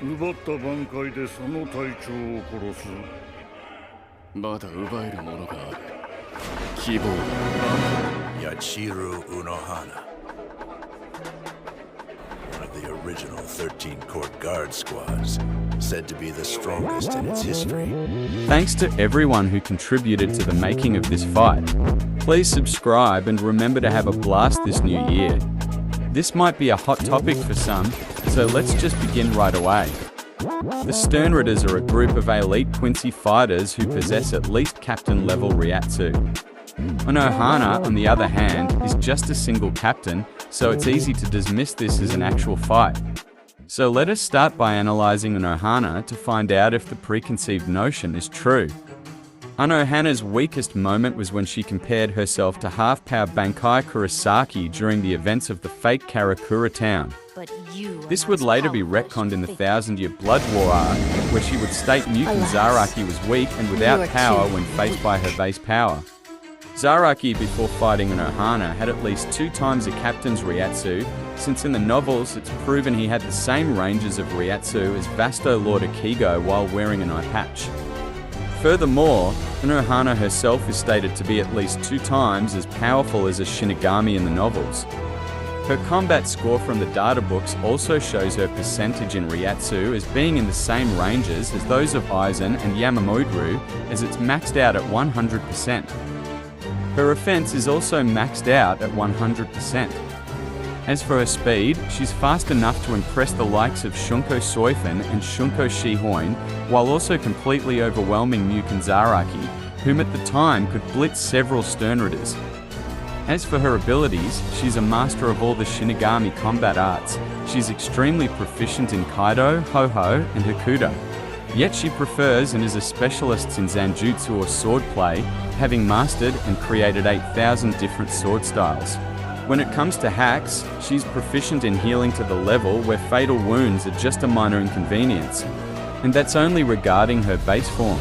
奪った挽回でその隊長を殺す。まだ奪えるものがある。希望だ。Shikai Unohana, one of the original 13 Court Guard squads, said to be the strongest in its history. Thanks to everyone who contributed to the making of this fight. Please subscribe and remember to have a blast this new year. This might be a hot topic for some, so let's just begin right away. The Sternritters are a group of elite Quincy fighters who possess at least captain-level Ryatsu. Unohana, on the other hand, is just a single captain, so it's easy to dismiss this as an actual fight. So let us start by analysing Unohana to find out if the preconceived notion is true. Unohana's weakest moment was when she compared herself to half-power Bankai Kurosaki during the events of the fake Karakura town. This would later be retconned in the Thousand-Year Blood War arc, where she would state Mukin Zaraki was weak and without power when faced by her base power. Zaraki, before fighting Unohana, had at least 2 times a captain's Ryatsu, since in the novels it's proven he had the same ranges of Ryatsu as Vasto Lord Akigo while wearing an eye patch. Furthermore, Unohana herself is stated to be at least 2 times as powerful as a Shinigami in the novels. Her combat score from the Databooks also shows her percentage in Ryatsu as being in the same ranges as those of Aizen and Yamamudru, as it's maxed out at 100%. Her offense is also maxed out at 100%. As for her speed, she's fast enough to impress the likes of Shunko Soifen and Shunko Shihoin, while also completely overwhelming Mukin Zaraki, whom at the time could blitz several Sternritters. As for her abilities, she's a master of all the Shinigami combat arts. She's extremely proficient in Kaido, Ho-Ho, and Hakudo. Yet she prefers and is a specialist in Zanjutsu or swordplay, having mastered and created 8,000 different sword styles. When it comes to hacks, she's proficient in healing to the level where fatal wounds are just a minor inconvenience, and that's only regarding her base form.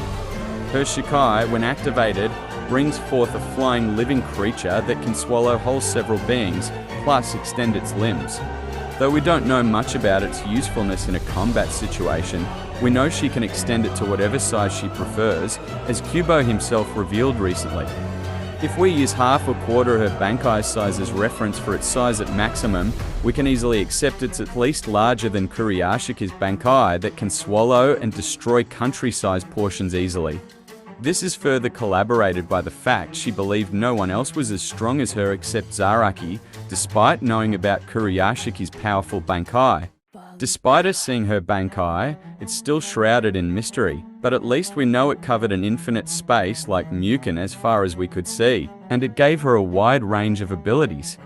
Her Shikai, when activated, brings forth a flying living creature that can swallow whole several beings, plus extend its limbs. Though we don't know much about its usefulness in a combat situation, we know she can extend it to whatever size she prefers, as Kubo himself revealed recently. If we use half or quarter her Bankai size as reference for its size at maximum, we can easily accept it's at least larger than Kuroshiki's Bankai that can swallow and destroy country-sized portions easily. This is further collaborated by the fact she believed no one else was as strong as her except Zaraki, despite knowing about Kuroshiki's powerful Bankai. Despite us seeing her Bankai, it's still shrouded in mystery, but at least we know it covered an infinite space like Mukin as far as we could see, and it gave her a wide range of abilities.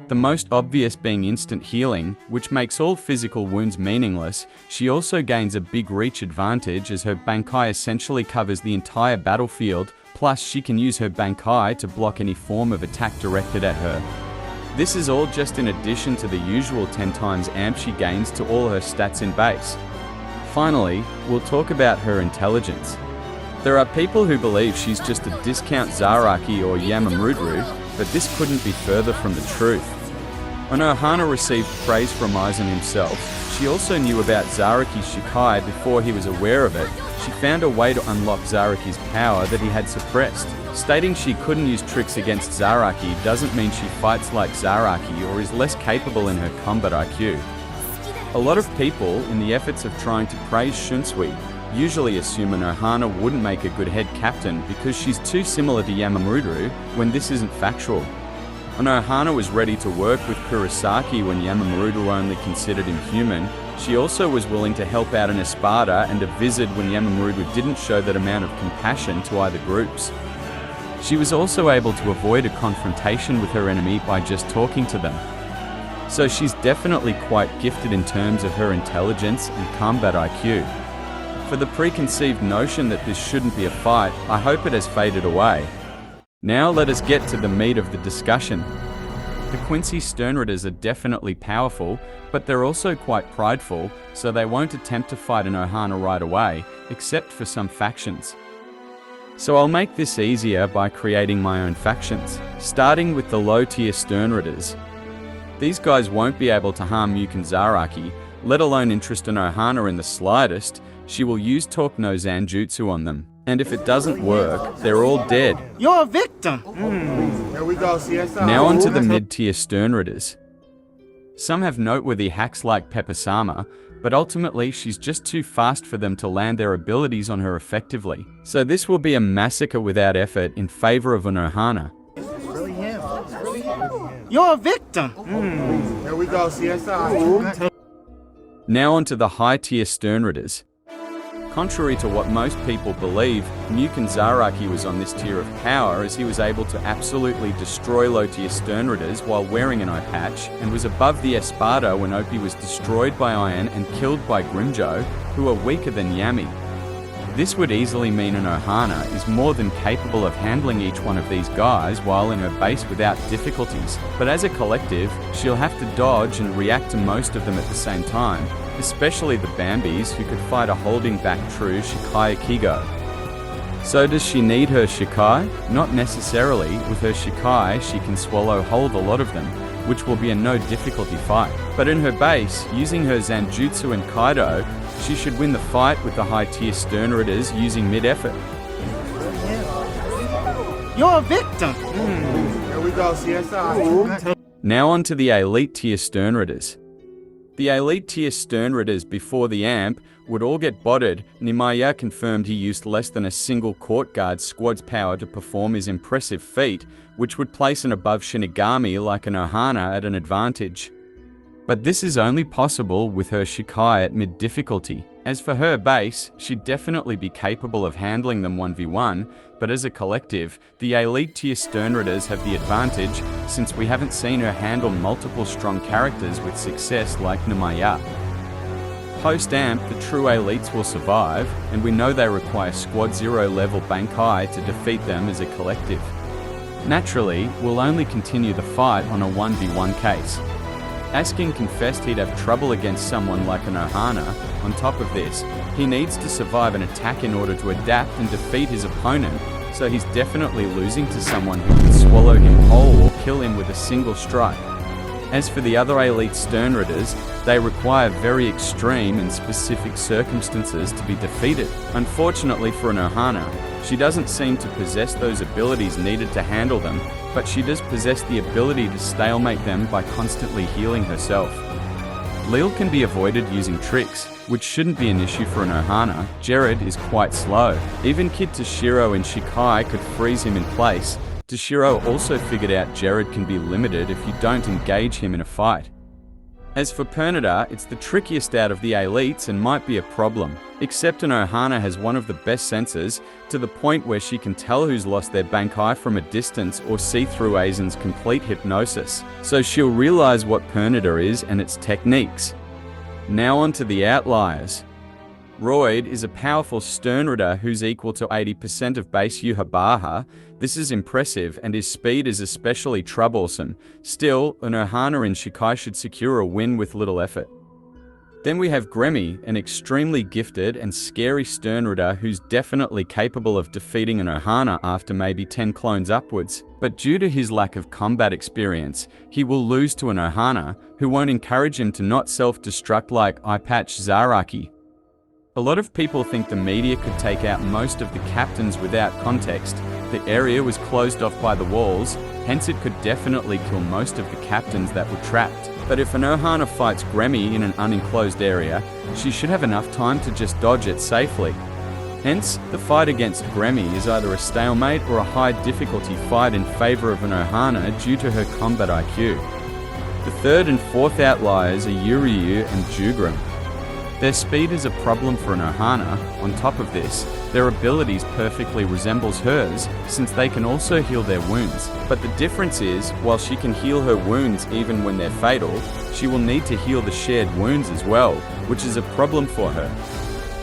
The most obvious being instant healing, which makes all physical wounds meaningless. She also gains a big reach advantage as her Bankai essentially covers the entire battlefield, plus she can use her Bankai to block any form of attack directed at her. This is all just in addition to the usual 10 times amp she gains to all her stats in base. Finally, we'll talk about her intelligence. There are people who believe she's just a discount Zaraki or Yamamudru, but this couldn't be further from the truth. Unohana received praise from Aizen himself. She also knew about Zaraki's Shikai before he was aware of it. She found a way to unlock Zaraki's power that he had suppressed. Stating she couldn't use tricks against Zaraki doesn't mean she fights like Zaraki or is less capable in her combat IQ. A lot of people, in the efforts of trying to praise Shunsui, usually assume Unohana wouldn't make a good head captain because she's too similar to Yamamudru, when this isn't factual. Unohana was ready to work with Kurosaki when Yamamudru only considered him human. She also was willing to help out an Espada and a Vizard when Yamamudru didn't show that amount of compassion to either groups. She was also able to avoid a confrontation with her enemy by just talking to them. So she's definitely quite gifted in terms of her intelligence and combat IQ. For the preconceived notion that this shouldn't be a fight, I hope it has faded away. Now let us get to the meat of the discussion. The Quincy Sternritters are definitely powerful, but they're also quite prideful, so they won't attempt to fight Unohana right away, except for some factions. So I'll make this easier by creating my own factions, starting with the low-tier Sternritters. These guys won't be able to harm Mukin Zaraki, let alone interest Unohana in the slightest, she will use Talk no Zanjutsu on them. And if it doesn't work, they're all dead. You're a victim. Here we go, CSI. Now on to the mid-tier Sternritters. Some have noteworthy hacks like Pepper-sama, but ultimately she's just too fast for them to land their abilities on her effectively. So this will be a massacre without effort in favor of Unohana. You're a victim. Here we go, CSI. Now on to the high-tier Sternritters. Contrary to what most people believe, Nuken Zaraki was on this tier of power as he was able to absolutely destroy low-tier Sternritters while wearing an eye patch, and was above the Espada when Opie was destroyed by Iron and killed by Grimjo, who are weaker than Yami. This would easily mean Unohana is more than capable of handling each one of these guys while in her base without difficulties, but as a collective, she'll have to dodge and react to most of them at the same time, especially the Bambis who could fight a holding back true Shikai Kigo. So does she need her Shikai? Not necessarily. With her Shikai, she can swallow whole a lot of them, which will be a no difficulty fight. But in her base, using her Zanjutsu and Kaido, she should win the fight with the high-tier Sternritters using mid-effort. You're a victim. Here we go, CSI. Now on to the elite-tier Sternritters. The elite-tier Sternritters before the AMP would all get botted. Nimaya confirmed he used less than a single court guard squad's power to perform his impressive feat, which would place an above Shinigami like Unohana at an advantage. But this is only possible with her Shikai at mid-difficulty. As for her base, she'd definitely be capable of handling them 1v1, but as a collective, the elite-tier Sternritters have the advantage since we haven't seen her handle multiple strong characters with success like Nimaya. Post-AMP, the true elites will survive, and we know they require Squad 0 level Bankai to defeat them as a collective. Naturally, we'll only continue the fight on a 1v1 case. Askin confessed he'd have trouble against someone like Unohana. On top of this, he needs to survive an attack in order to adapt and defeat his opponent, so he's definitely losing to someone who can swallow him whole or kill him with a single strike. As for the other elite Sternritters, they require very extreme and specific circumstances to be defeated. Unfortunately for Unohana, she doesn't seem to possess those abilities needed to handle them, but she does possess the ability to stalemate them by constantly healing herself. Lil can be avoided using tricks, which shouldn't be an issue for Unohana. Jared is quite slow. Even Kid Toshiro and Shikai could freeze him in place. Toshiro also figured out Jared can be limited if you don't engage him in a fight. As for Pernida, it's the trickiest out of the elites and might be a problem. Except Unohana has one of the best senses, to the point where she can tell who's lost their Bankai from a distance or see through Aizen's complete hypnosis. So she'll realize what Pernida is and its techniques. Now on to the Outliers. Royd is a powerful Sternritter who's equal to 80% of base Yuhabaha. This is impressive, and his speed is especially troublesome. Still, Unohana and Shikai should secure a win with little effort. Then we have Gremmy, an extremely gifted and scary Sternritter who's definitely capable of defeating Unohana after maybe 10 clones upwards. But due to his lack of combat experience, he will lose to Unohana, who won't encourage him to not self-destruct like Eye Patch Zaraki. A lot of people think the media could take out most of the captains without context. The area was closed off by the walls, hence it could definitely kill most of the captains that were trapped. But if Unohana fights Gremmy in an unenclosed area, she should have enough time to just dodge it safely. Hence, the fight against Gremmy is either a stalemate or a high difficulty fight in favor of Unohana due to her combat IQ. The third and fourth outliers are Yuryu and Jugram. Their speed is a problem for Unohana. On top of this, their abilities perfectly resembles hers, since they can also heal their wounds. But the difference is, while she can heal her wounds even when they're fatal, she will need to heal the shared wounds as well, which is a problem for her.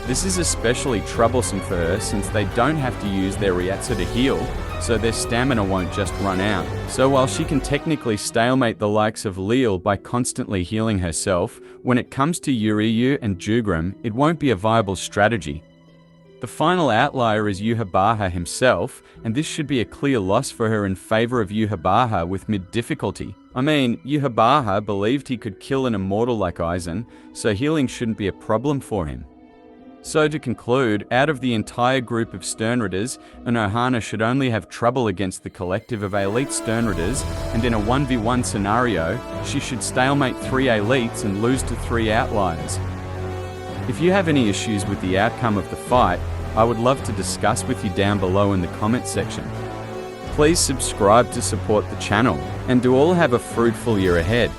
This is especially troublesome for her since they don't have to use their Ryatsu to heal, so their stamina won't just run out. So while she can technically stalemate the likes of Leal by constantly healing herself, when it comes to Yuryu and Jugram, it won't be a viable strategy. The final outlier is Yhwach himself, and this should be a clear loss for her in favor of Yhwach with mid difficulty. I mean, Yhwach believed he could kill an immortal like Aizen, so healing shouldn't be a problem for him. So to conclude, out of the entire group of Sternritters, Unohana should only have trouble against the collective of elite Sternritters, and in a 1v1 scenario, she should stalemate 3 elites and lose to 3 outliers. If you have any issues with the outcome of the fight, I would love to discuss with you down below in the comment section. Please subscribe to support the channel, and do all have a fruitful year ahead.